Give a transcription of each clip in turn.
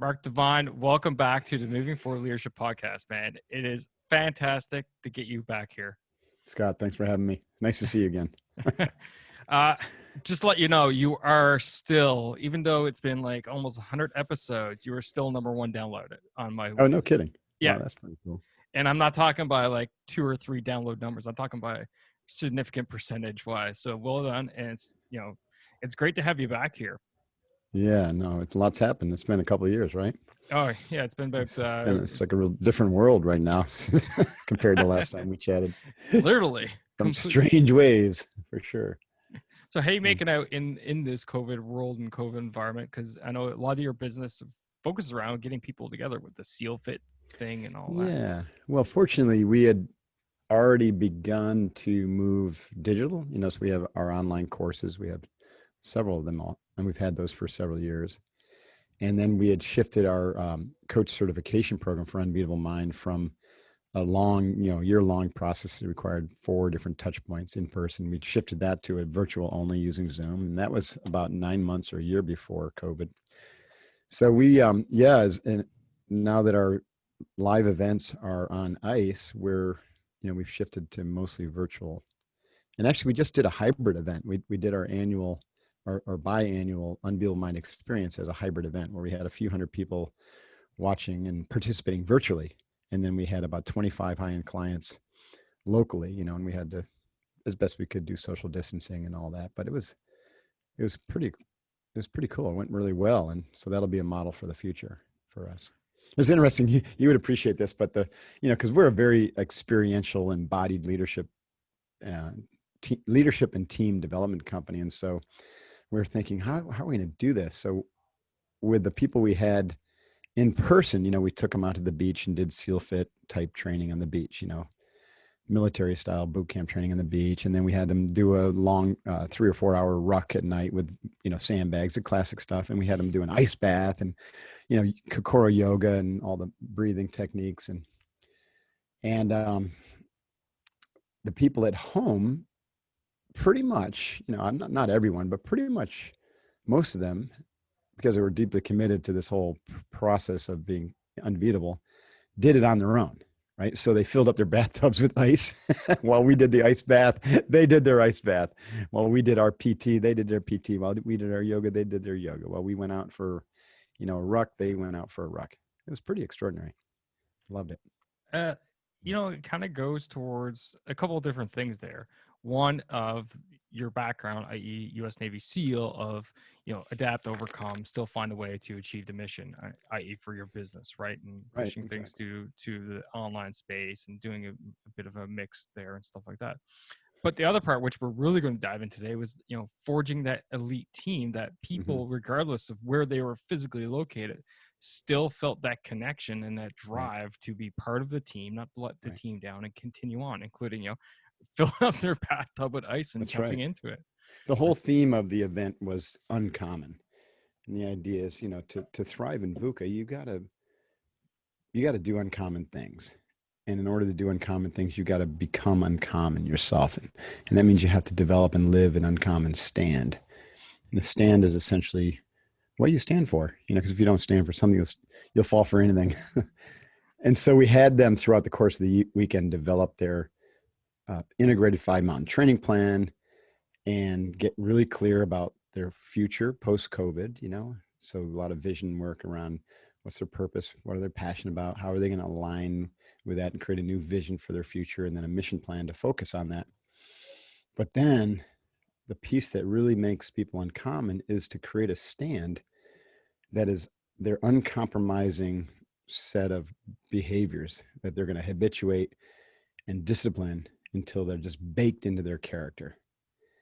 Mark Devine, welcome back to the Moving Forward Leadership Podcast, man. It is fantastic to get you back here. Scott, thanks for having me. Nice to see you again. uh, just to let you know, you are still, even though it's been like almost 100 episodes, you are still #1 downloaded on my. Oh, no kidding. Yeah. Wow, that's pretty cool. And I'm not talking by like 2 or 3 download numbers. I'm talking by significant percentage wise. So well done. And it's great to have you back here. Yeah, no, it's lots happened. It's been a couple of years, right? Oh yeah, it's been about. It's like a real different world right now compared to last time we chatted. Literally, some strange ways for sure. So how are you making out in this COVID world and COVID environment? Because I know a lot of your business focuses around getting people together with the Seal Fit thing and all that. Yeah, well, fortunately, we had already begun to move digital. So we have our online courses. We have several of them all, and we've had those for several years. And then we had shifted our coach certification program for Unbeatable Mind from a long, year-long process that required 4 different touch points in person. We shifted that to a virtual only using Zoom. And that was about 9 months or a year before COVID. So we, and now that our live events are on ice, we've shifted to mostly virtual. And actually we just did a hybrid event. We did our annual or biannual Unbeatable Mind experience as a hybrid event where we had a few hundred people watching and participating virtually. And then we had about 25 high-end clients locally, and we had to, as best we could, do social distancing and all that. But it was pretty cool. It went really well. And so that'll be a model for the future for us. It's interesting. You would appreciate this, but because we're a very experiential, embodied leadership and team development company. And so we're thinking, how are we going to do this? So with the people we had in person, we took them out to the beach and did SEAL Fit type training on the beach, military style boot camp training on the beach. And then we had them do a long 3 or 4 hour ruck at night with, sandbags, the classic stuff. And we had them do an ice bath and, Kokoro yoga and all the breathing techniques. And the people at home, pretty much, not everyone, but pretty much most of them, because they were deeply committed to this whole process of being unbeatable, did it on their own, right? So they filled up their bathtubs with ice. While we did the ice bath, they did their ice bath. While we did our PT, they did their PT. While we did our yoga, they did their yoga. While we went out for, a ruck, they went out for a ruck. It was pretty extraordinary. Loved it. It kind of goes towards a couple of different things there. One of your background, i.e. U.S. Navy SEAL, of, adapt, overcome, still find a way to achieve the mission, i.e. for your business, right? And pushing things to the online space and doing a bit of a mix there and stuff like that. But the other part, which we're really going to dive in today, was, forging that elite team that people, regardless of where they were physically located, still felt that connection and that drive to be part of the team, not to let the team down and continue on, including, filling up their bathtub with ice and jumping into it. The whole theme of the event was uncommon. And the idea is, to thrive in VUCA, you got to do uncommon things. And in order to do uncommon things, you got to become uncommon yourself. And that means you have to develop and live an uncommon stand. And the stand is essentially what you stand for, because if you don't stand for something, you'll fall for anything. And so we had them throughout the course of the weekend develop their integrated 5-mountain training plan and get really clear about their future post-COVID, so a lot of vision work around what's their purpose, what are they passionate about, how are they going to align with that and create a new vision for their future, and then a mission plan to focus on that. But then the piece that really makes people uncommon is to create a stand that is their uncompromising set of behaviors that they're going to habituate and discipline until they're just baked into their character.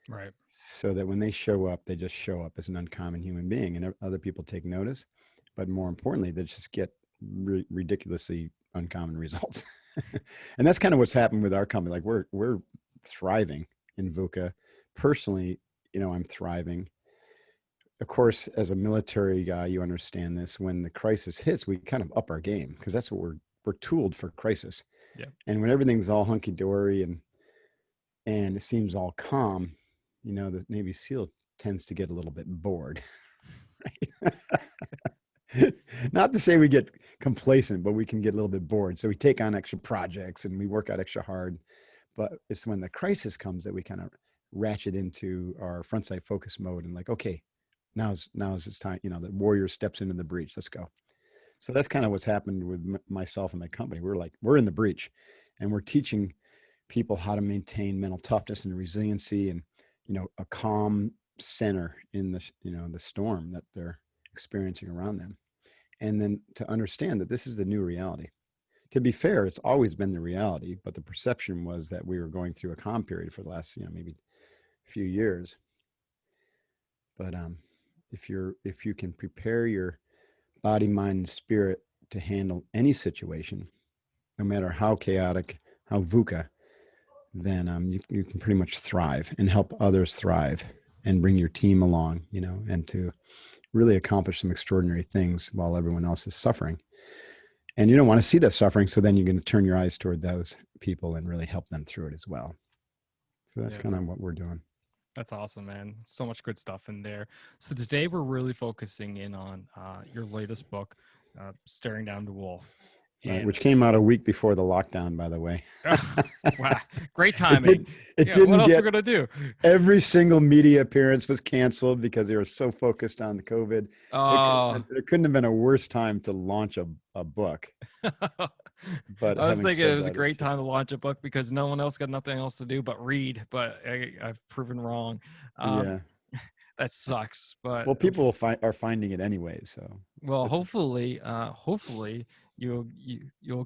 Right. So that when they show up, they just show up as an uncommon human being and other people take notice. But more importantly, they just get ridiculously uncommon results. And that's kind of what's happened with our company. Like we're thriving in VUCA. Personally, I'm thriving. Of course, as a military guy, you understand this. When the crisis hits, we kind of up our game because that's what we're tooled for crisis. Yeah. And when everything's all hunky-dory and it seems all calm, the Navy SEAL tends to get a little bit bored. Right? Not to say we get complacent, but we can get a little bit bored. So we take on extra projects and we work out extra hard. But it's when the crisis comes that we kind of ratchet into our front sight focus mode and like, okay, now's it's time. You know, the warrior steps into the breach. Let's go. So that's kind of what's happened with myself and my company. We're in the breach, and we're teaching people how to maintain mental toughness and resiliency, and a calm center in the storm that they're experiencing around them, and then to understand that this is the new reality. To be fair, it's always been the reality, but the perception was that we were going through a calm period for the last maybe a few years. But if you can prepare your body, mind, and spirit to handle any situation, no matter how chaotic, how VUCA, then you can pretty much thrive and help others thrive and bring your team along, and to really accomplish some extraordinary things while everyone else is suffering. And you don't want to see that suffering, so then you're going to turn your eyes toward those people and really help them through it as well. So that's kind of what we're doing. That's awesome, man. So much good stuff in there. So today we're really focusing in on your latest book, Staring Down the Wolf. Right, which came out a week before the lockdown, by the way. Wow, great timing. It didn't what else get, we're gonna do? Every single media appearance was canceled because they were so focused on the COVID. There couldn't have been a worse time to launch a book. But I was thinking it was a great time to launch a book because no one else got nothing else to do but read. But I've proven wrong. Yeah. That sucks, but people are finding it anyway. So hopefully you'll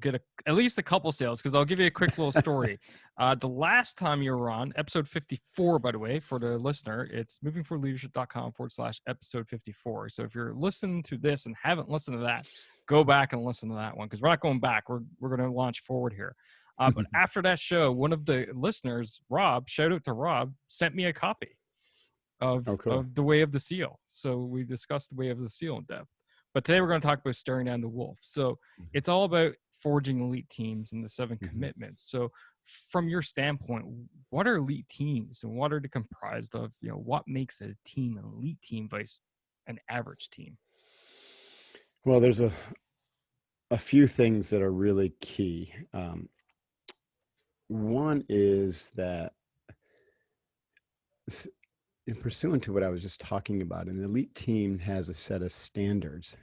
get at least a couple sales, because I'll give you a quick little story. The last time you were on, episode 54, by the way, for the listener, it's movingforleadership.com/episode 54. So if you're listening to this and haven't listened to that, go back and listen to that one, because we're not going back. We're going to launch forward here. But after that show, one of the listeners, Rob, shout out to Rob, sent me a copy of The Way of the Seal. So we discussed The Way of the Seal in depth. But today we're going to talk about Staring Down the Wolf. So it's all about forging elite teams and the 7 commitments. So from your standpoint, what are elite teams and what are they comprised of? What makes a team an elite team versus an average team? Well, there's a few things that are really key. One is that, in pursuant to what I was just talking about, an elite team has a set of standards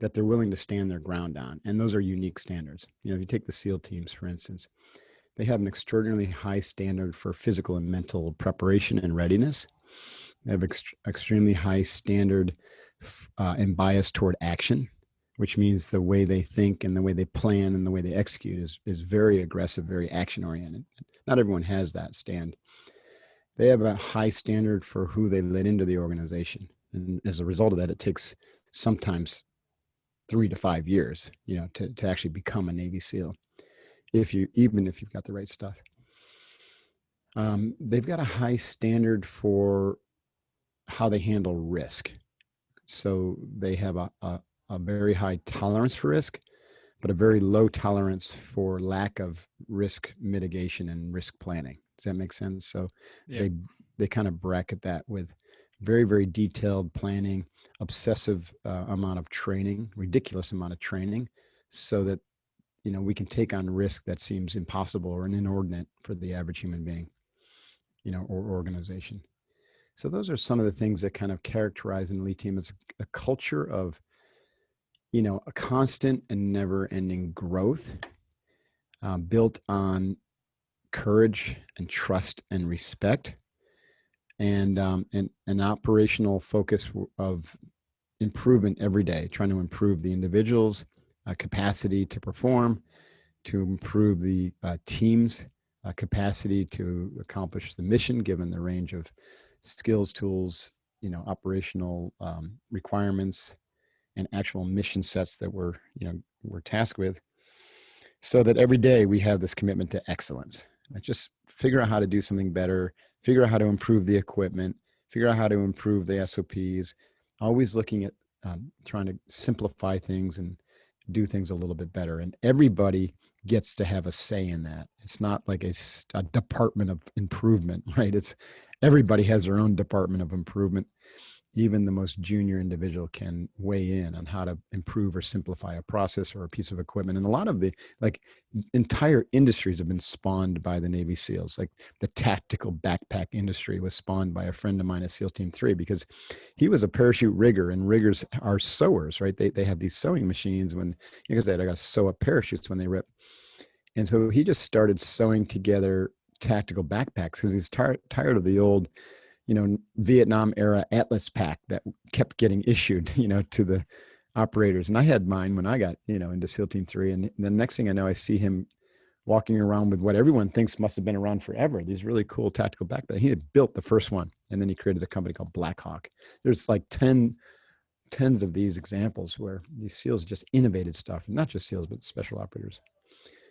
that they're willing to stand their ground on. And those are unique standards. If you take the SEAL teams, for instance, they have an extraordinarily high standard for physical and mental preparation and readiness. They have extremely high standard and bias toward action, which means the way they think and the way they plan and the way they execute is very aggressive, very action oriented. Not everyone has that stand. They have a high standard for who they let into the organization. And as a result of that, it takes sometimes 3 to 5 years, to actually become a Navy SEAL, even if you've got the right stuff. They've got a high standard for how they handle risk. So they have a very high tolerance for risk, but a very low tolerance for lack of risk mitigation and risk planning. Does that make sense? So they kind of bracket that with very, very detailed planning, obsessive amount of training, ridiculous amount of training, so that, we can take on risk that seems impossible or inordinate for the average human being, or organization. So those are some of the things that kind of characterize an elite team. It's a culture of, a constant and never-ending growth built on courage and trust and respect, and an operational focus of improvement every day, trying to improve the individual's capacity to perform, to improve the team's capacity to accomplish the mission, given the range of skills, tools, operational requirements, and actual mission sets that we're tasked with, so that every day we have this commitment to excellence. Just figure out how to do something better, figure out how to improve the equipment, figure out how to improve the SOPs, always looking at trying to simplify things and do things a little bit better. And everybody gets to have a say in that. It's not like a department of improvement, right? It's everybody has their own department of improvement. even the most junior individual can weigh in on how to improve or simplify a process or a piece of equipment. And a lot of the like entire industries have been spawned by the Navy SEALs. Like the tactical backpack industry was spawned by a friend of mine at SEAL Team 3 because he was a parachute rigger, and riggers are sewers, right? They have these sewing machines when, because they got to sew up parachutes when they rip. And so he just started sewing together tactical backpacks because he's tired of the old, Vietnam era Atlas pack that kept getting issued, to the operators. And I had mine when I got, into SEAL Team 3. And the next thing I know, I see him walking around with what everyone thinks must have been around forever, these really cool tactical backpacks. He had built the first one, and then he created a company called Blackhawk. There's like tens of these examples where these SEALs just innovated stuff, and not just SEALs, but special operators.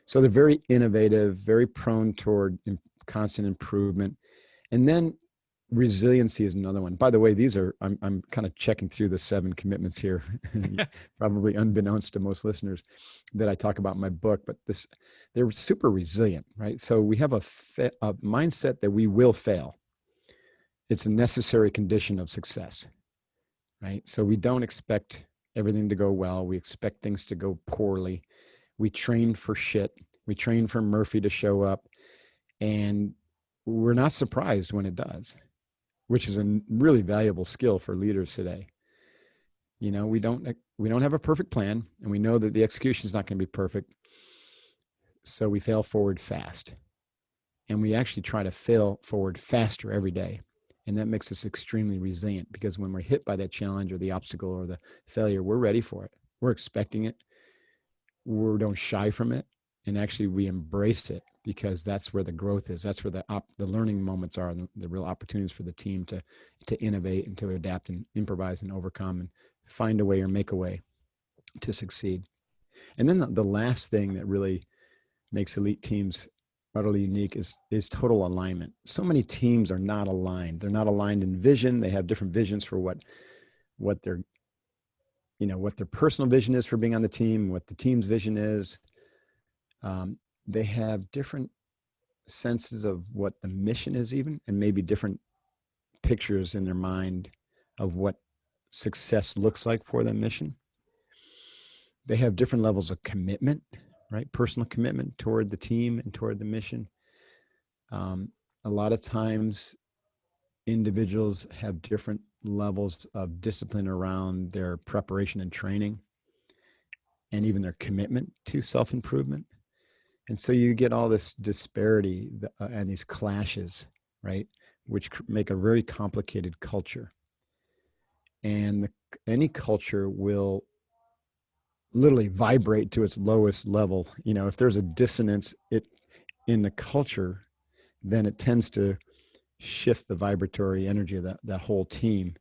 So they're very innovative, very prone toward constant improvement. And then resiliency is another one. By the way, I'm kind of checking through the 7 commitments here, probably unbeknownst to most listeners, that I talk about in my book, but they're super resilient, right? So we have a mindset that we will fail. It's a necessary condition of success, right? So we don't expect everything to go well. We expect things to go poorly. We train for shit. We train for Murphy to show up, and we're not surprised when it does, which is a really valuable skill for leaders today. We don't have a perfect plan, and we know that the execution is not going to be perfect. So we fail forward fast, and we actually try to fail forward faster every day. And that makes us extremely resilient, because when we're hit by that challenge or the obstacle or the failure, we're ready for it. We're expecting it. We don't shy from it, and actually we embrace it, because that's where the growth is. That's where the learning moments are, and the real opportunities for the team to innovate and to adapt and improvise and overcome and find a way or make a way to succeed. And then the last thing that really makes elite teams utterly unique is total alignment. So many teams are not aligned. They're not aligned in vision. They have different visions for what their personal vision is for being on the team, what the team's vision is. They have different senses of what the mission is, even, and maybe different pictures in their mind of what success looks like for the mission. They have different levels of commitment, right? Personal commitment toward the team and toward the mission. A lot of times individuals have different levels of discipline around their preparation and training, and even their commitment to self-improvement. And so you get all this disparity and these clashes, right, which make a very complicated culture. And any culture will literally vibrate to its lowest level. If there's a dissonance in the culture, then it tends to shift the vibratory energy of the whole team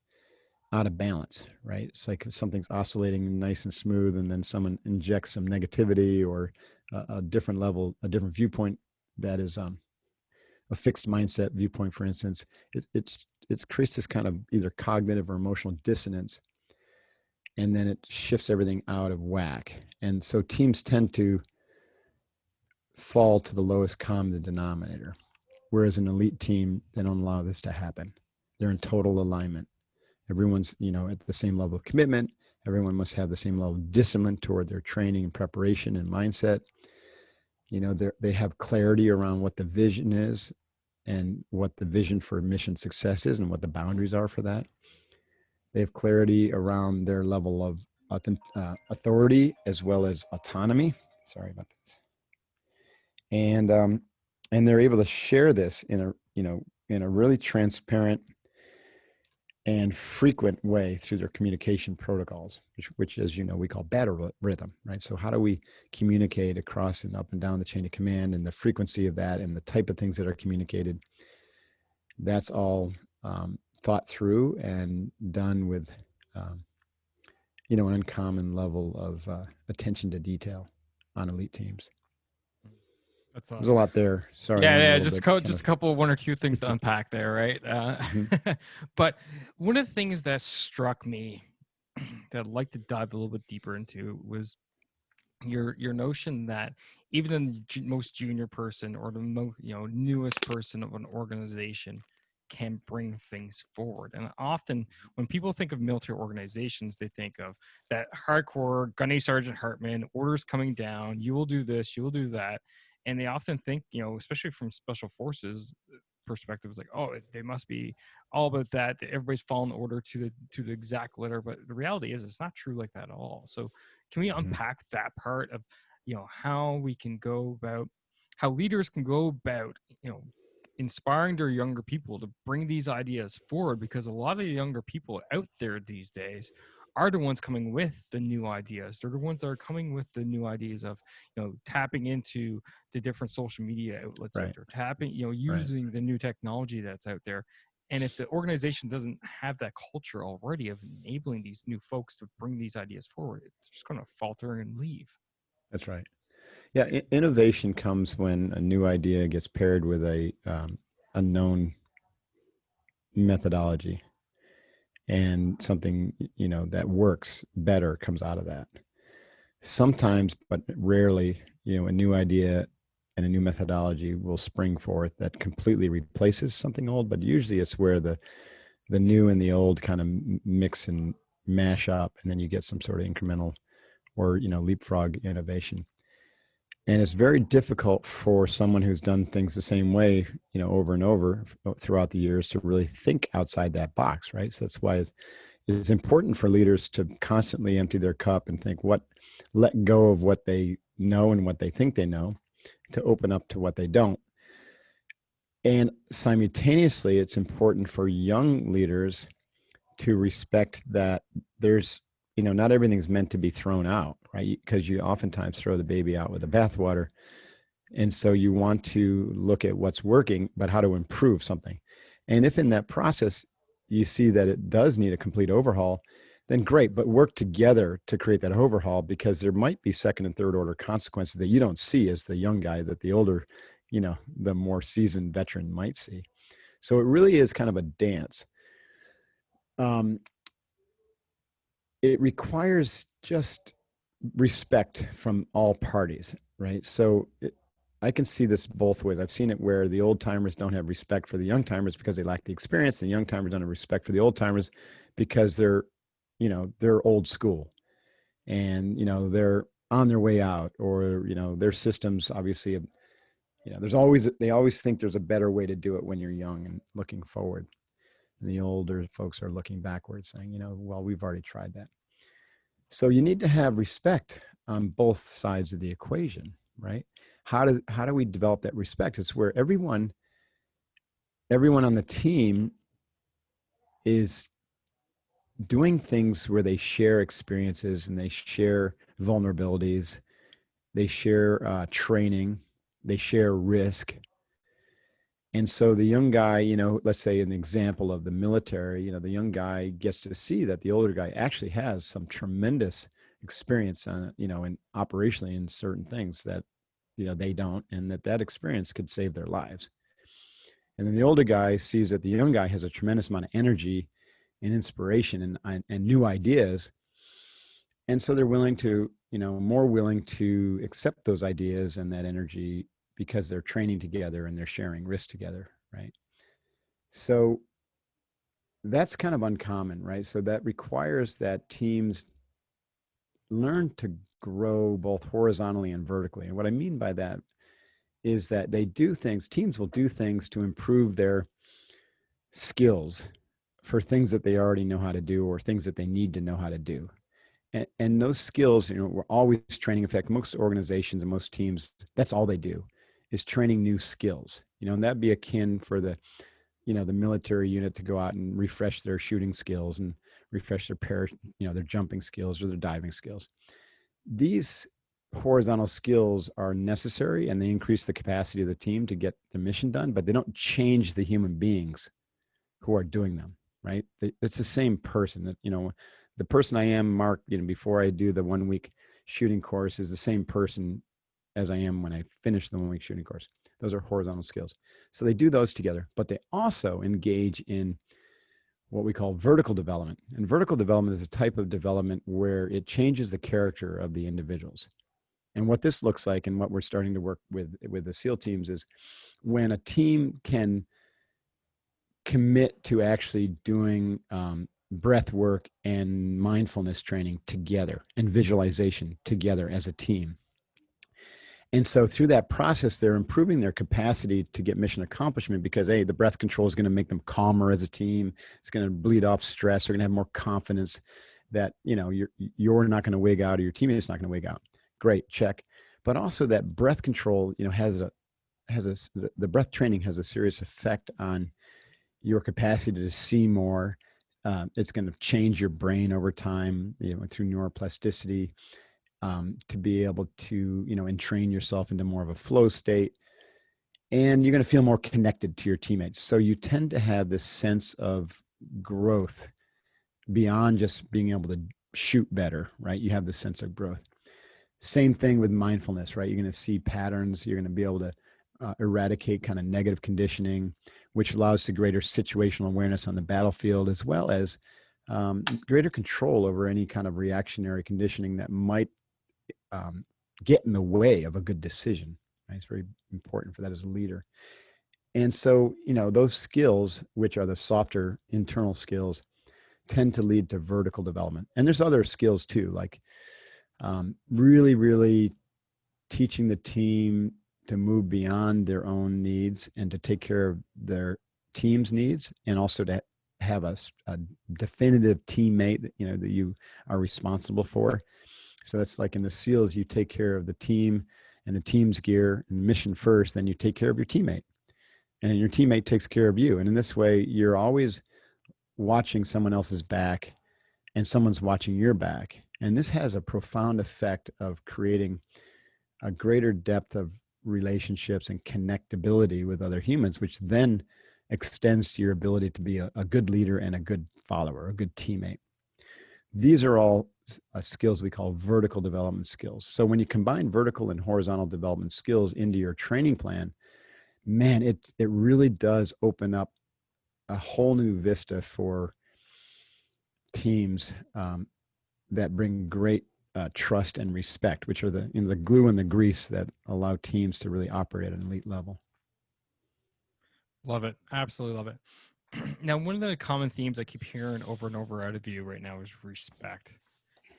out of balance, right? It's like if something's oscillating nice and smooth, and then someone injects some negativity or a different level, a different viewpoint that is a fixed mindset viewpoint, for instance, it creates this kind of either cognitive or emotional dissonance, and then it shifts everything out of whack. And so teams tend to fall to the lowest common denominator, whereas an elite team, they don't allow this to happen. They're in total alignment. Everyone's, at the same level of commitment. Everyone must have the same level of discipline toward their training and preparation and mindset. They have clarity around what the vision is and what the vision for mission success is and what the boundaries are for that. They have clarity around their level of authority as well as autonomy. Sorry about this. And they're able to share this in a really transparent and frequent way through their communication protocols, which as you know, we call battle rhythm, right? So how do we communicate across and up and down the chain of command, and the frequency of that and the type of things that are communicated? That's all thought through and done with, an uncommon level of attention to detail on elite teams. There's a lot there. Sorry. Yeah. Just a couple, 1 or 2 things to unpack there, right? Mm-hmm. But one of the things that struck me that I'd like to dive a little bit deeper into was your notion that even the most junior person or the newest person of an organization can bring things forward. And often when people think of military organizations, they think of that hardcore gunny Sergeant Hartman, orders coming down, you will do this, you will do that. And they often think, especially from special forces perspective, is like, oh, they must be all about that. Everybody's following the order to the exact letter. But the reality is it's not true like that at all. So can we unpack that part of, how we can go about, how leaders can go about, inspiring their younger people to bring these ideas forward? Because a lot of the younger people out there these days are the ones coming with the new ideas. They're the ones that are coming with the new ideas of, tapping into the different social media outlets out there, tapping, using the new technology that's out there. And if the organization doesn't have that culture already of enabling these new folks to bring these ideas forward, it's just going to falter and leave. That's right. Yeah, innovation comes when a new idea gets paired with a known methodology, and something that works better comes out of that. Sometimes, but rarely, a new idea and a new methodology will spring forth that completely replaces something old. But usually, it's where the new and the old kind of mix and mash up, and then you get some sort of incremental or leapfrog innovation. And it's very difficult for someone who's done things the same way, over and over throughout the years to really think outside that box, right? So that's why it's important for leaders to constantly empty their cup and let go of what they know and what they think they know, to open up to what they don't. And simultaneously, it's important for young leaders to respect that there's, not everything's meant to be thrown out, right? Because you oftentimes throw the baby out with the bathwater. And so you want to look at what's working, but how to improve something. And if in that process you see that it does need a complete overhaul, then great, but work together to create that overhaul, because there might be second and third order consequences that you don't see as the young guy that the older, the more seasoned veteran might see. So it really is kind of a dance. It requires just respect from all parties, right? So I can see this both ways. I've seen it where the old timers don't have respect for the young timers because they lack the experience, and the young timers don't have respect for the old timers because they're old school, and they're on their way out, or their systems obviously have, they always think there's a better way to do it when you're young and looking forward. And the older folks are looking backwards saying, well, we've already tried that. So you need to have respect on both sides of the equation, right? How do we develop that respect? It's where everyone on the team is doing things where they share experiences and they share vulnerabilities, they share training, they share risk. And so the young guy, let's say an example of the military, the young guy gets to see that the older guy actually has some tremendous experience on, and operationally in certain things that, they don't, and that experience could save their lives. And then the older guy sees that the young guy has a tremendous amount of energy and inspiration and new ideas. And so they're willing to, more willing to accept those ideas and that energy, because they're training together and they're sharing risk together, right? So that's kind of uncommon, right? So that requires that teams learn to grow both horizontally and vertically. And what I mean by that is that teams will do things to improve their skills for things that they already know how to do, or things that they need to know how to do. And those skills, we're always training. In fact, most organizations and most teams, that's all they do, is training new skills, and that'd be akin for the military unit to go out and refresh their shooting skills and refresh their jumping skills or their diving skills. These horizontal skills are necessary, and they increase the capacity of the team to get the mission done, but they don't change the human beings who are doing them, right? It's the same person. The person I am, Mark, before I do the 1 week shooting course, is the same person as I am when I finish the 1 week shooting course. Those are horizontal skills. So they do those together, but they also engage in what we call vertical development. And vertical development is a type of development where it changes the character of the individuals. And what this looks like, and what we're starting to work with the SEAL teams, is when a team can commit to actually doing breath work and mindfulness training together and visualization together as a team. And so through that process, they're improving their capacity to get mission accomplishment because, hey, the breath control is going to make them calmer as a team. It's going to bleed off stress. They're going to have more confidence that, you're not going to wig out or your teammate's not going to wig out. Great, check. But also that breath control, the breath training has a serious effect on your capacity to see more. It's going to change your brain over time, through neuroplasticity. To be able to, entrain yourself into more of a flow state, and you're going to feel more connected to your teammates. So you tend to have this sense of growth beyond just being able to shoot better, right? You have this sense of growth. Same thing with mindfulness, right? You're going to see patterns. You're going to be able to eradicate kind of negative conditioning, which allows to greater situational awareness on the battlefield, as well as greater control over any kind of reactionary conditioning that might get in the way of a good decision. Right? It's very important for that as a leader. And so, those skills, which are the softer internal skills, tend to lead to vertical development. And there's other skills too, like really, really teaching the team to move beyond their own needs and to take care of their team's needs, and also to have a definitive teammate that you are responsible for. So that's like in the SEALs, you take care of the team and the team's gear and mission first, then you take care of your teammate, and your teammate takes care of you. And in this way, you're always watching someone else's back and someone's watching your back. And this has a profound effect of creating a greater depth of relationships and connectability with other humans, which then extends to your ability to be a good leader and a good follower, a good teammate. These are all skills we call vertical development skills. So when you combine vertical and horizontal development skills into your training plan, man, it really does open up a whole new vista for teams that bring great trust and respect, which are the glue and the grease that allow teams to really operate at an elite level. Love it. Absolutely love it. Now, one of the common themes I keep hearing over and over out of you right now is respect.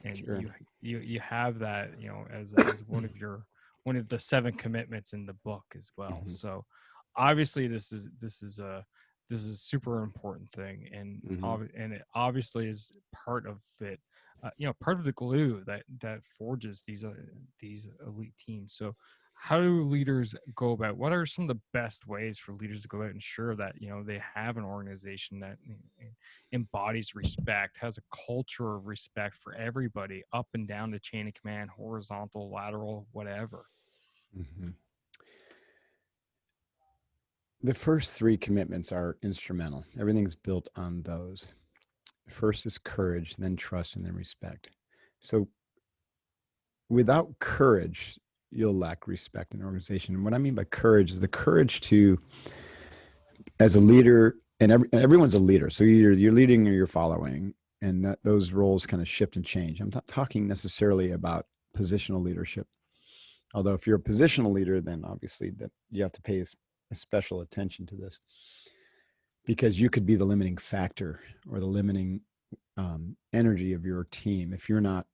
And Sure. you have that, as one of the 7 commitments in the book as well. Mm-hmm. So obviously this is a super important thing, and and it obviously is part of it. Part of the glue that forges these elite teams. So how do leaders go about, what are some of the best ways for leaders to go out and ensure that, they have an organization that embodies respect, has a culture of respect for everybody up and down the chain of command, horizontal, lateral, whatever? Mm-hmm. The first 3 commitments are instrumental. Everything's built on those. First is courage, then trust, and then respect. So without courage, you'll lack respect in an organization. And what I mean by courage is the courage to, as a leader, and everyone's a leader. So either you're leading or you're following, and those roles kind of shift and change. I'm not talking necessarily about positional leadership. Although if you're a positional leader, then obviously that you have to pay a special attention to this, because you could be the limiting factor or the limiting energy of your team if you're not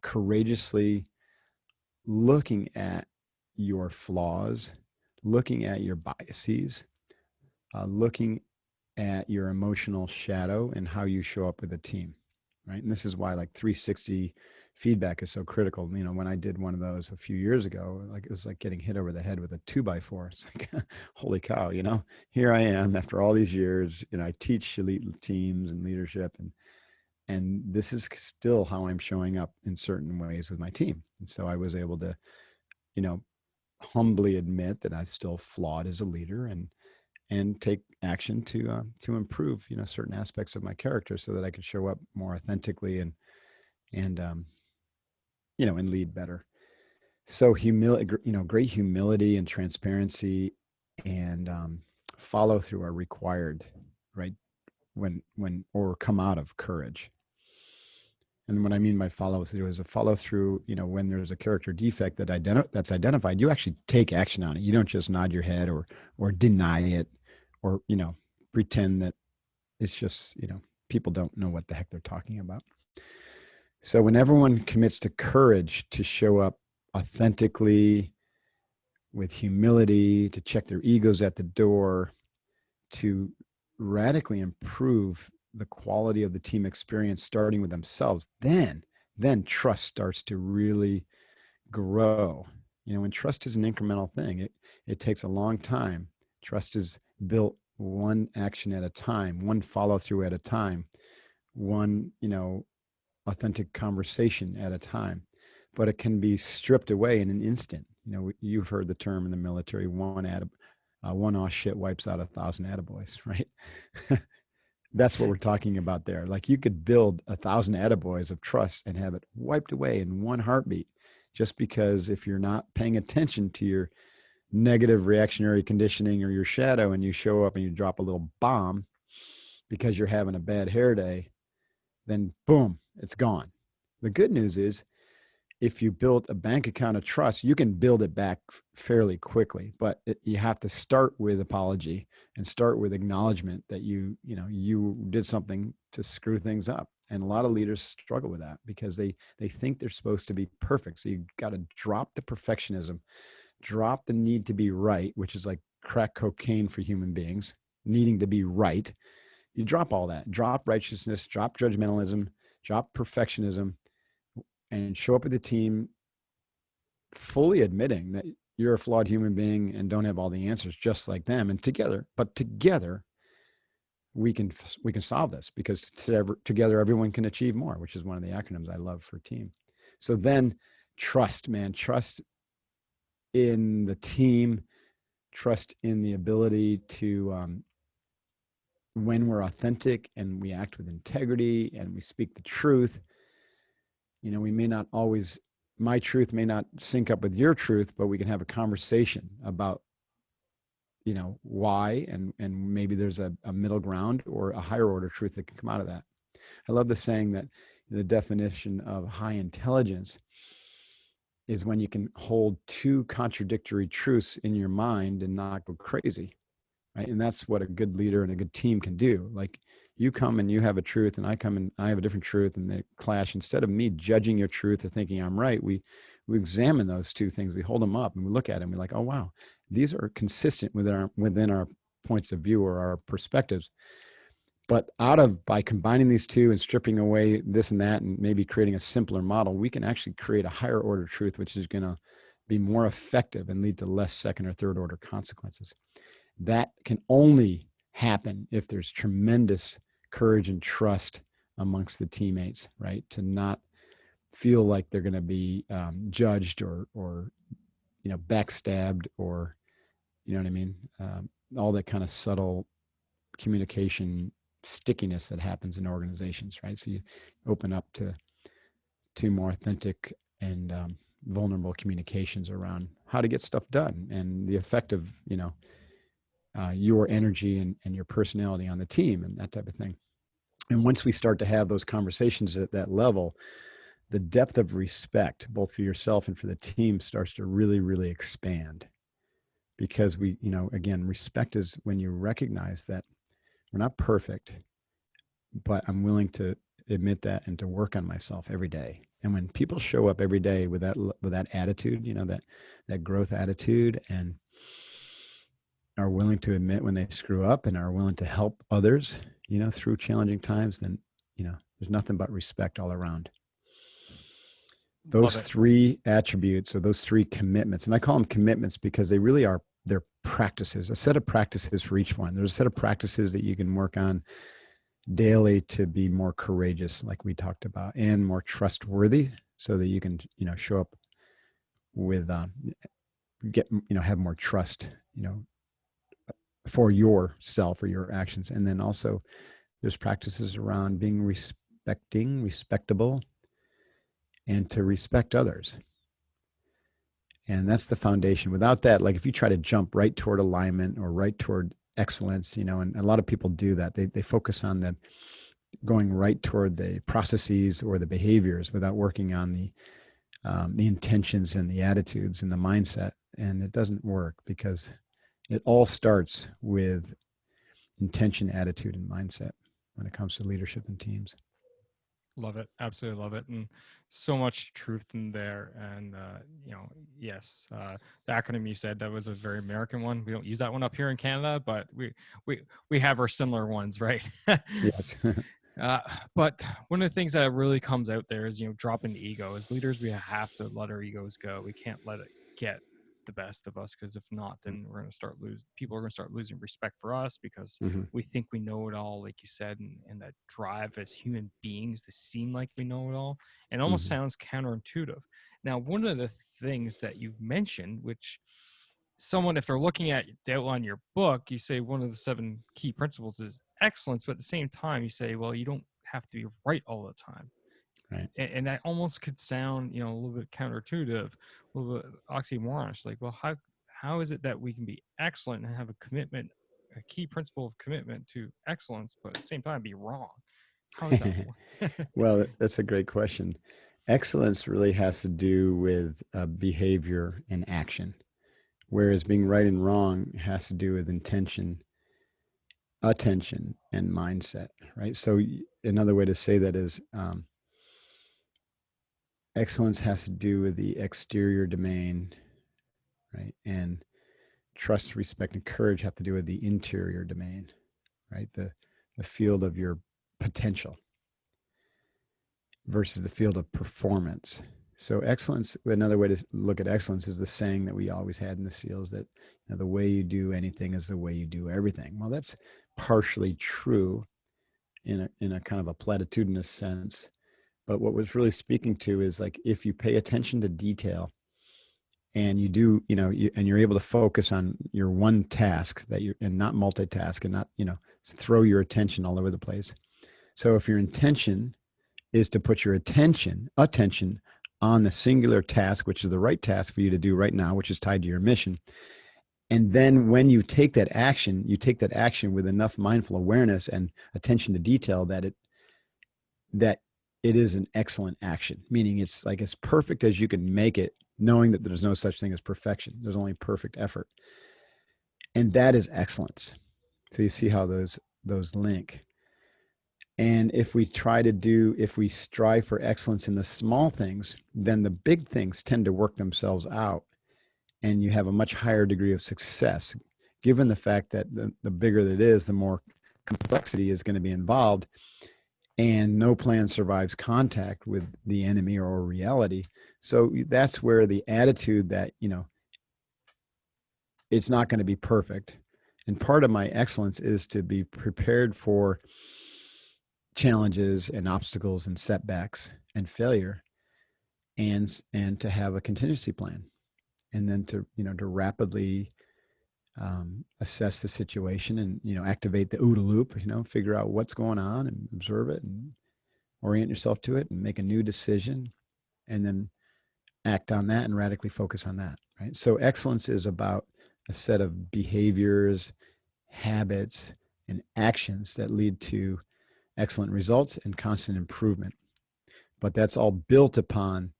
courageously looking at your flaws, looking at your biases, looking at your emotional shadow and how you show up with a team, right? And this is why 360 feedback is so critical. When I did one of those a few years ago, it was like getting hit over the head with a 2x4. It's like, holy cow, here I am after all these years, I teach elite teams and leadership, and this is still how I'm showing up in certain ways with my team. And so I was able to, humbly admit that I still flawed as a leader, and take action to improve, certain aspects of my character so that I could show up more authentically and lead better. So great humility and transparency and follow through are required, right? When or come out of courage. And what I mean by follow through is a follow through, when there's a character defect that's identified, you actually take action on it. You don't just nod your head or deny it or, pretend that it's just, people don't know what the heck they're talking about. So when everyone commits to courage to show up authentically, with humility, to check their egos at the door, to radically improve the quality of the team experience, starting with themselves, then trust starts to really grow. When trust is an incremental thing, it takes a long time. Trust is built one action at a time, one follow through at a time, one, authentic conversation at a time. But it can be stripped away in an instant. You've heard the term in the military, one aw shit wipes out 1,000 attaboys, right? That's what we're talking about there. Like, you could build 1,000 attaboys of trust and have it wiped away in one heartbeat, just because if you're not paying attention to your negative reactionary conditioning or your shadow, and you show up and you drop a little bomb because you're having a bad hair day, then boom, it's gone. The good news is, if you build a bank account of trust, you can build it back fairly quickly, but you have to start with apology and start with acknowledgement that you did something to screw things up. And a lot of leaders struggle with that because they think they're supposed to be perfect. So you got to drop the perfectionism, drop the need to be right, which is like crack cocaine for human beings, needing to be right. You drop all that, drop righteousness, drop judgmentalism, drop perfectionism, and show up with the team fully admitting that you're a flawed human being and don't have all the answers, just like them. And together we can solve this, because together everyone can achieve more, which is one of the acronyms I love for team. So then trust in the team, trust in the ability to, when we're authentic and we act with integrity and we speak the truth, we may not always, my truth may not sync up with your truth, but we can have a conversation about, why, and maybe there's a middle ground or a higher order truth that can come out of that. I love the saying that the definition of high intelligence is when you can hold two contradictory truths in your mind and not go crazy, right? And that's what a good leader and a good team can do. Like, you come and you have a truth, and I come and I have a different truth, and they clash. Instead of me judging your truth or thinking I'm right, we examine those two things. We hold them up and we look at them. We're like, oh, wow, these are consistent within our points of view or our perspectives. But by combining these two and stripping away this and that, and maybe creating a simpler model, we can actually create a higher order truth, which is going to be more effective and lead to less second or third order consequences. That can only happen if there's tremendous courage and trust amongst the teammates, right? To not feel like they're going to be judged or backstabbed, or, you know what I mean? All that kind of subtle communication stickiness that happens in organizations, right? So you open up to more authentic and vulnerable communications around how to get stuff done, and the effect of, your energy and your personality on the team and that type of thing. And once we start to have those conversations at that level, the depth of respect, both for yourself and for the team, starts to really, really expand. Because again, respect is when you recognize that we're not perfect, but I'm willing to admit that and to work on myself every day. And when people show up every day with that attitude, that growth attitude, and are willing to admit when they screw up and are willing to help others, through challenging times, then, there's nothing but respect all around. Those three attributes, or those three commitments, and I call them commitments because they really are, they're practices, a set of practices for each one. There's a set of practices that you can work on daily to be more courageous, like we talked about, and more trustworthy, so that you can, show up with, have more trust, for yourself or your actions. And then also there's practices around being respectable, and to respect others. And that's the foundation. Without that, like, if you try to jump right toward alignment or right toward excellence, and a lot of people do that. They focus on going right toward the processes or the behaviors without working on the intentions and the attitudes and the mindset. And it doesn't work, because it all starts with intention, attitude, and mindset when it comes to leadership and teams. Love it. Absolutely love it. And so much truth in there. And, yes, the acronym you said, that was a very American one. We don't use that one up here in Canada, but we have our similar ones, right? Yes. uh, but one of the things that really comes out there is, dropping the ego. As leaders, we have to let our egos go. We can't let it get the best of us, because if not, then we're going to start people are going to start losing respect for us, because Mhm. we think we know it all, like you said, and that drive as human beings to seem like we know it all. And it almost Mhm. sounds counterintuitive. Now, one of the things that you've mentioned, which someone, if they're looking at the outline of your book, you say one of the 7 key principles is excellence, but at the same time, you say, well, you don't have to be right all the time. Right. And that almost could sound, a little bit counterintuitive, a little bit oxymoronish. Like, well, how is it that we can be excellent and have a commitment, a key principle of commitment to excellence, but at the same time be wrong? How is that? Well, that's a great question. Excellence really has to do with behavior and action, whereas being right and wrong has to do with intention, attention, and mindset, right? So another way to say that is excellence has to do with the exterior domain, right? And trust, respect, and courage have to do with the interior domain, right? The field of your potential versus the field of performance. So excellence, another way to look at excellence is the saying that we always had in the SEALs that the way you do anything is the way you do everything. Well, that's partially true in a kind of a platitudinous sense. But what was really speaking to is like if you pay attention to detail and you do, and you're able to focus on your one task and not multitask and not, throw your attention all over the place. So if your intention is to put your attention on the singular task, which is the right task for you to do right now, which is tied to your mission. And then when you take that action with enough mindful awareness and attention to detail that it is an excellent action, meaning it's like as perfect as you can make it, knowing that there's no such thing as perfection. There's only perfect effort. And that is excellence. So you see how those link. And if we strive for excellence in the small things, then the big things tend to work themselves out and you have a much higher degree of success, given the fact that the bigger it is, the more complexity is going to be involved. And no plan survives contact with the enemy or reality. So that's where the attitude that, it's not going to be perfect. And part of my excellence is to be prepared for challenges and obstacles and setbacks and failure and to have a contingency plan and then to rapidly assess the situation and activate the OODA loop, figure out what's going on and observe it and orient yourself to it and make a new decision and then act on that and radically focus on that, right? So excellence is about a set of behaviors, habits, and actions that lead to excellent results and constant improvement. But that's all built upon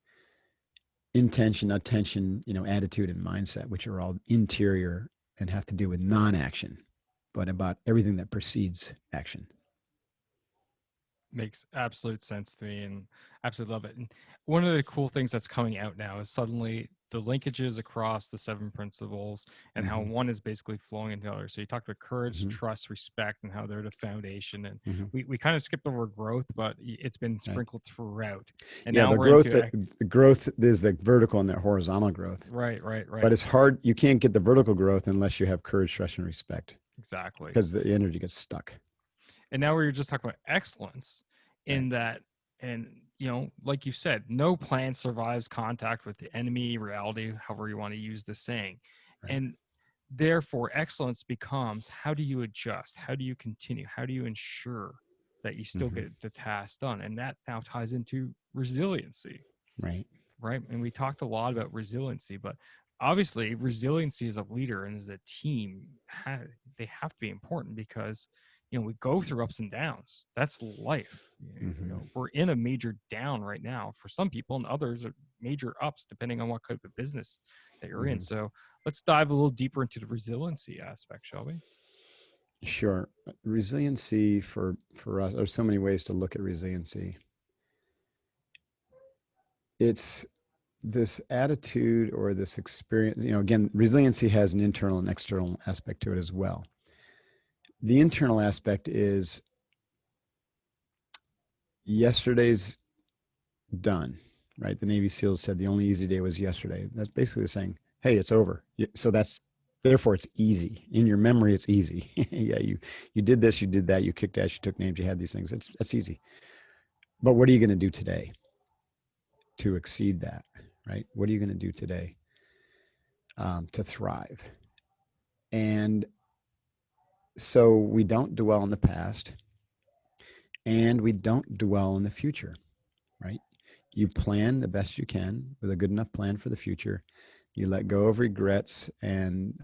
intention, attention, attitude and mindset, which are all interior and have to do with non-action, but about everything that precedes action. Makes absolute sense to me, and absolutely love it. And one of the cool things that's coming out now is suddenly the linkages across the 7 principles and how Mm-hmm. one is basically flowing into the other. So you talked about courage, Mm-hmm. trust, respect, and how they're the foundation. And Mm-hmm. we kind of skipped over growth, but it's been Right. sprinkled throughout. And Yeah, now the we're growth into the growth is the vertical and the horizontal growth. right. But it's hard. You can't get the vertical growth unless you have courage, trust, and respect Exactly. because the energy gets stuck. And now we're just talking about excellence in Right. that, and like you said, no plan survives contact with the enemy, reality, however you want to use the saying. Right. And therefore excellence becomes, how do you adjust? How do you continue? How do you ensure that you still Mm-hmm. get the task done? And that now ties into resiliency. Right. Right. And we talked a lot about resiliency, but obviously resiliency as a leader and as a team, they have to be important, because we go through ups and downs. That's life. Mm-hmm. We're in a major down right now for some people, and others are major ups depending on what type of business that you're in. Mm-hmm. So let's dive a little deeper into the resiliency aspect, shall we? Sure. Resiliency for us, there's so many ways to look at resiliency. It's this attitude or this experience, again, resiliency has an internal and external aspect to it as well. The internal aspect is yesterday's done, right? The Navy SEALs said the only easy day was yesterday. That's basically saying, hey, it's over. So therefore it's easy. In your memory, it's easy. Yeah, you did this, you did that, you kicked ass, you took names, you had these things. That's easy. But what are you going to do today to exceed that, right? What are you going to do today to thrive? And so we don't dwell in the past and we don't dwell in the future, right? You plan the best you can with a good enough plan for the future. You let go of regrets and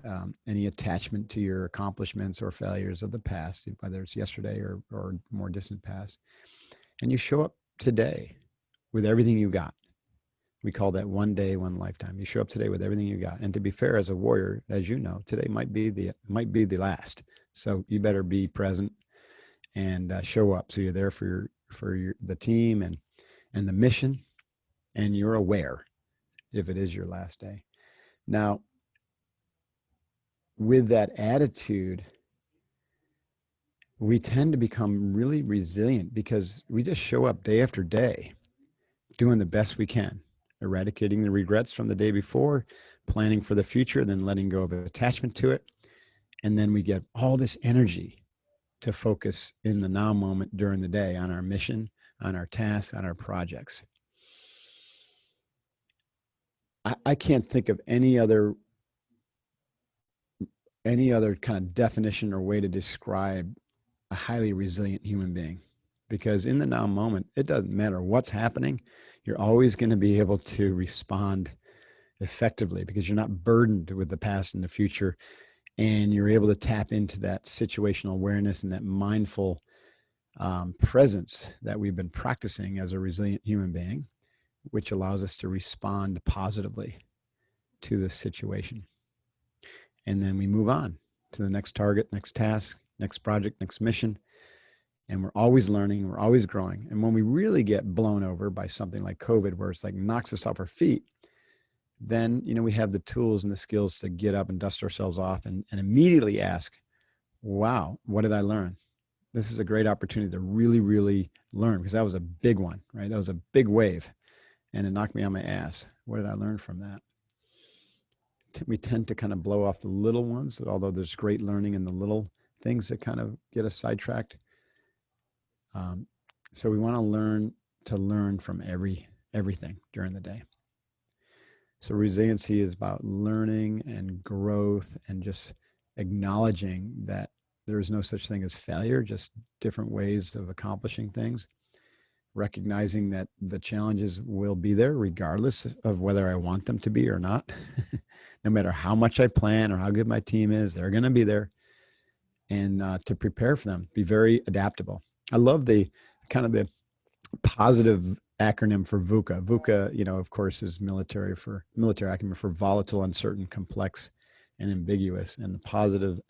any attachment to your accomplishments or failures of the past, whether it's yesterday or more distant past. And you show up today with everything you got. We call that one day, one lifetime. You show up today with everything you got. And to be fair, as a warrior, as you know, today might be the last. So you better be present and show up. So you're there for the team and the mission, and you're aware if it is your last day. Now, with that attitude, we tend to become really resilient because we just show up day after day doing the best we can, eradicating the regrets from the day before, planning for the future, then letting go of attachment to it. And then we get all this energy to focus in the now moment during the day on our mission, on our tasks, on our projects. I can't think of any other kind of definition or way to describe a highly resilient human being, because in the now moment, it doesn't matter what's happening. You're always going to be able to respond effectively because you're not burdened with the past and the future, and you're able to tap into that situational awareness and that mindful presence that we've been practicing as a resilient human being, which allows us to respond positively to the situation. And then we move on to the next target, next task, next project, next mission. And we're always learning, we're always growing. And when we really get blown over by something like COVID, where it's like knocks us off our feet, then we have the tools and the skills to get up and dust ourselves off and immediately ask, wow, what did I learn? This is a great opportunity to really, really learn, because that was a big one, right? That was a big wave and it knocked me on my ass. What did I learn from that? We tend to kind of blow off the little ones, although there's great learning in the little things that kind of get us sidetracked. So we want to learn from everything during the day. So resiliency is about learning and growth and just acknowledging that there is no such thing as failure, just different ways of accomplishing things. Recognizing that the challenges will be there regardless of whether I want them to be or not. No matter how much I plan or how good my team is, they're going to be there. And to prepare for them, be very adaptable. I love the kind of the positive acronym for VUCA. VUCA, of course, is military acronym for volatile, uncertain, complex, and ambiguous. And the positive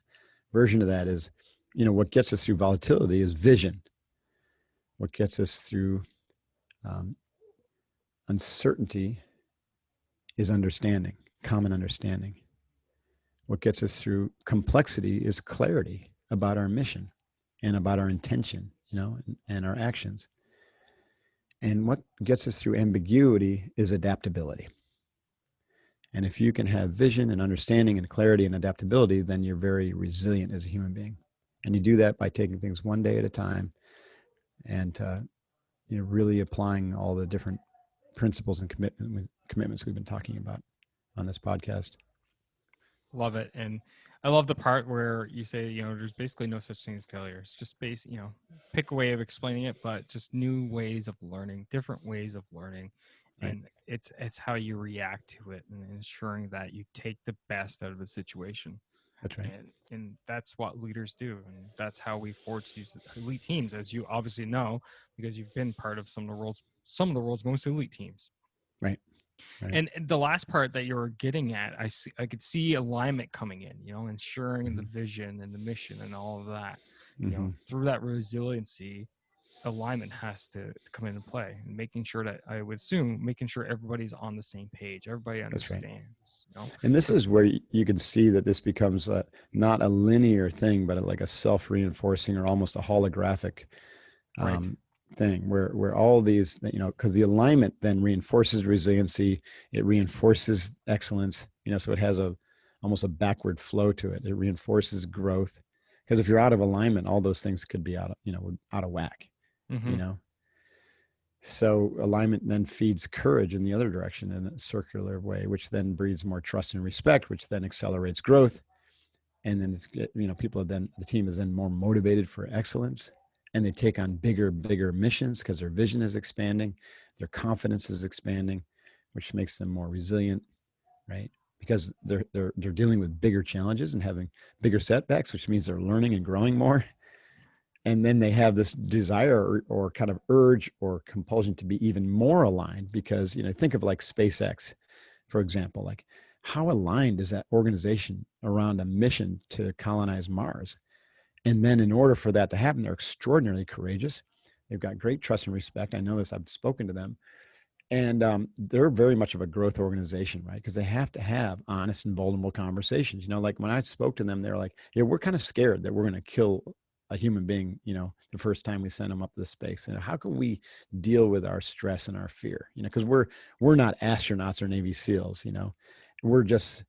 version of that is, what gets us through volatility is vision. What gets us through uncertainty is understanding, common understanding. What gets us through complexity is clarity about our mission and about our intention, and our actions. And what gets us through ambiguity is adaptability. And if you can have vision and understanding and clarity and adaptability, then you're very resilient as a human being. And you do that by taking things one day at a time and really applying all the different principles and commitments we've been talking about on this podcast. Love it. And I love the part where you say, there's basically no such thing as failure. It's just pick a way of explaining it, but just new ways of learning, different ways of learning. Right. And it's how you react to it and ensuring that you take the best out of the situation. That's right. And that's what leaders do. And that's how we forge these elite teams, as you obviously know, because you've been part of some of the world's most elite teams. Right. Right. And the last part that you were getting at, I could see alignment coming in, ensuring the Hmm. vision and the mission and all of that, Hmm. through that resiliency, alignment has to come into play, and making sure that, I would assume, making sure everybody's on the same page, everybody That's right. understands. And this So, is where you can see that this becomes not a linear thing, but like a self-reinforcing or almost a holographic right. um, thing where all these, because the alignment then reinforces resiliency, it reinforces excellence, so it has almost a backward flow to it. It reinforces growth, because if you're out of alignment, all those things could be out of whack, you Mm-hmm. know. So alignment then feeds courage in the other direction in a circular way, which then breeds more trust and respect, which then accelerates growth. And then people are then, the team is then more motivated for excellence, and they take on bigger missions because their vision is expanding, their confidence is expanding, which makes them more resilient, right? Because they're dealing with bigger challenges and having bigger setbacks, which means they're learning and growing more. And then they have this desire or kind of urge or compulsion to be even more aligned, because think of like SpaceX, for example. Like, how aligned is that organization around a mission to colonize Mars? And then in order for that to happen, they're extraordinarily courageous. They've got great trust and respect. I know this, I've spoken to them. And they're very much of a growth organization, right? Because they have to have honest and vulnerable conversations. Like when I spoke to them, they're like, yeah, we're kind of scared that we're going to kill a human being, the first time we send them up to space. And how can we deal with our stress and our fear? Because we're not astronauts or Navy SEALs, we're just,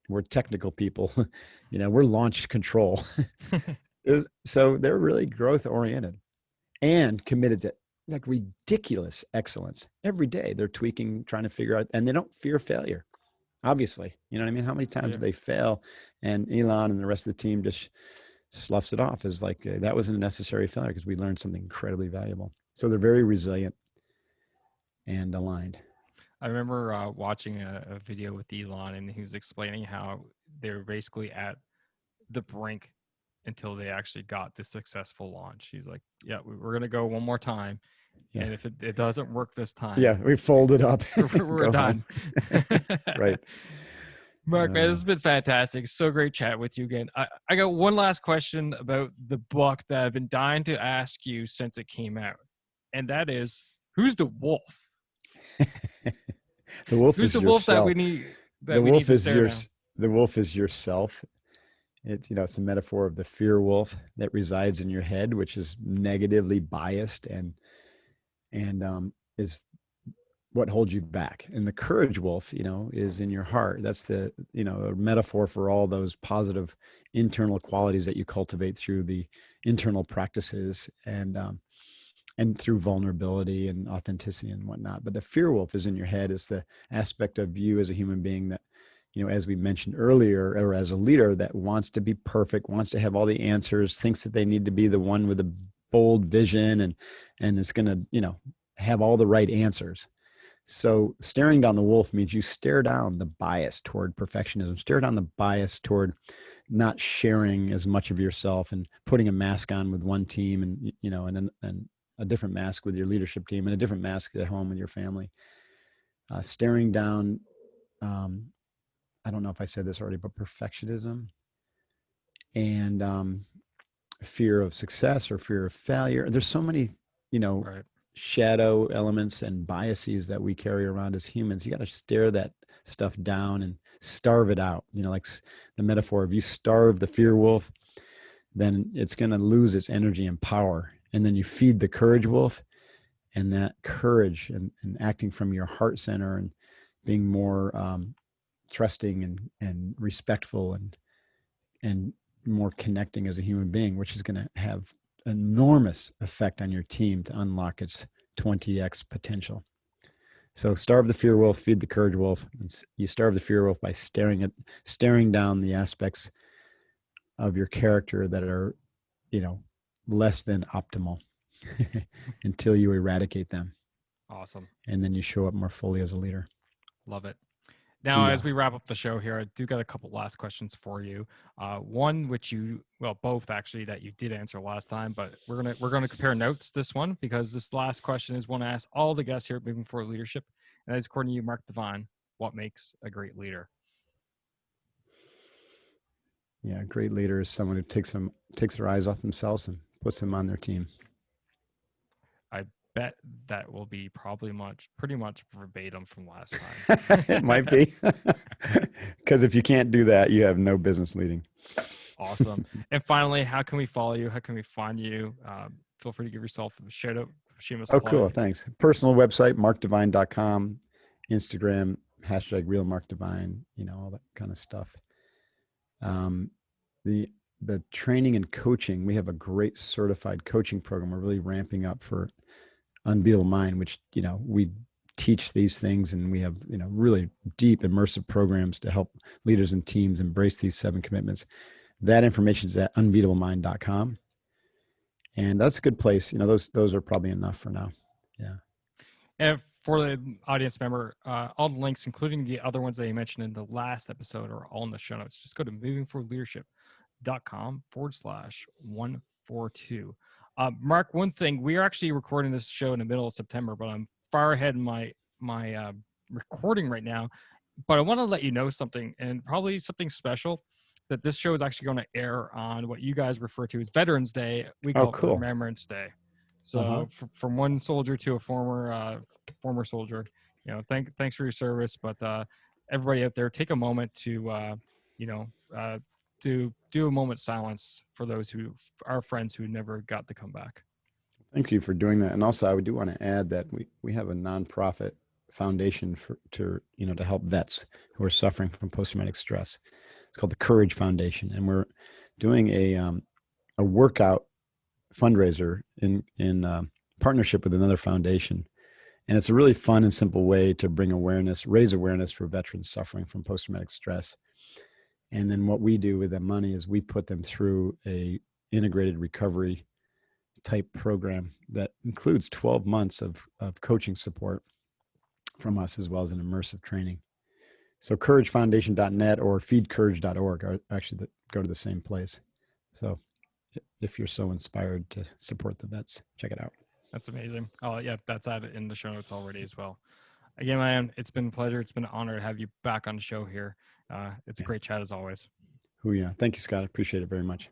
we're technical people, we're launch control. So they're really growth oriented and committed to like ridiculous excellence every day. They're tweaking, trying to figure out, and they don't fear failure. Obviously, you know what I mean? How many times Yeah. do they fail, and Elon and the rest of the team just sloughs it off as like, that wasn't a necessary failure because we learned something incredibly valuable. So they're very resilient and aligned. I remember watching a video with Elon, and he was explaining how they were basically at the brink until they actually got the successful launch. He's like, "Yeah, we're gonna go one more time, Yeah. and if it doesn't work this Yeah. time, We fold it up, we're go home. done." Right. Mark, man, this has been fantastic. So great chat with you again. I got one last question about the book that I've been dying to ask you since it came out, and that is, who's the wolf? The wolf Who's is the wolf that we yourself. need The that we need wolf to is stare down? the wolf is yourself. It's a metaphor of the fear wolf that resides in your head, which is negatively biased and is what holds you back. And the courage wolf, is in your heart. That's the, a metaphor for all those positive internal qualities that you cultivate through the internal practices and through vulnerability and authenticity and whatnot. But the fear wolf is in your head, is the aspect of you as a human being that, as we mentioned earlier, or as a leader that wants to be perfect, wants to have all the answers, thinks that they need to be the one with a bold vision and is going to, have all the right answers. So staring down the wolf means you stare down the bias toward perfectionism, stare down the bias toward not sharing as much of yourself and putting a mask on with one team and a different mask with your leadership team and a different mask at home with your family. Staring down, I don't know if I said this already, but perfectionism and fear of success or fear of failure. There's so many, Right. shadow elements and biases that we carry around as humans. You got to stare that stuff down and starve it out. Like the metaphor of you starve the fear wolf, then it's going to lose its energy and power. And then you feed the courage wolf, and that courage and acting from your heart center and being more trusting and respectful and more connecting as a human being, which is going to have enormous effect on your team to unlock its 20x potential. So starve the fear wolf, feed the courage wolf. You starve the fear wolf by staring down the aspects of your character that are, less than optimal until you eradicate them. Awesome. And then you show up more fully as a leader. Love it. Now, Booyah. as we wrap up the show here, I do got a couple last questions for you. One which both actually that you did answer last time, but we're gonna compare notes this one, because this last question is one I ask all the guests here at Moving Forward Leadership, And that is according to you, Mark Divine, what makes a great leader? Yeah, a great leader is someone who takes their eyes off themselves and puts them on their team. I bet that will be pretty much verbatim from last time. It might be. Because if you can't do that, you have no business leading. Awesome. And finally, how can we follow you? How can we find you? Feel free to give yourself a shout out, shameless Oh, plug. cool. Thanks. Personal website, markdivine.com, Instagram, #RealMarkDivine, all that kind of stuff. The training and coaching, we have a great certified coaching program. We're really ramping up for Unbeatable Mind, which, we teach these things, and we have, really deep immersive programs to help leaders and teams embrace these 7 commitments. That information is at unbeatablemind.com. And that's a good place. Those are probably enough for now. Yeah. And for the audience member, all the links, including the other ones that you mentioned in the last episode, are all in the show notes. Just go to movingforleadership.com/142. Mark, one thing, we are actually recording this show in the middle of September, but I'm far ahead in my recording right now. But I want to let you know something, and probably something special, that this show is actually going to air on what you guys refer to as Veterans Day. We call it Remembrance Day. So from one soldier to a former soldier, thanks for your service. But everybody out there, take a moment to do a moment's silence for those our friends who never got to come back. Thank you for doing that. And also, I do want to add that we have a nonprofit foundation to help vets who are suffering from post-traumatic stress. It's called the Courage Foundation, and we're doing a workout fundraiser in partnership with another foundation. And it's a really fun and simple way to raise awareness for veterans suffering from post-traumatic stress. And then what we do with that money is we put them through a integrated recovery type program that includes 12 months of coaching support from us, as well as an immersive training. So couragefoundation.net or feedcourage.org are actually go to the same place. So if you're so inspired to support the vets, check it out. That's amazing. Oh yeah, that's added in the show notes already as well. Again, man, it's been a pleasure. It's been an honor to have you back on the show here. It's a great chat as always. Yeah. Thank you, Scott. I appreciate it very much.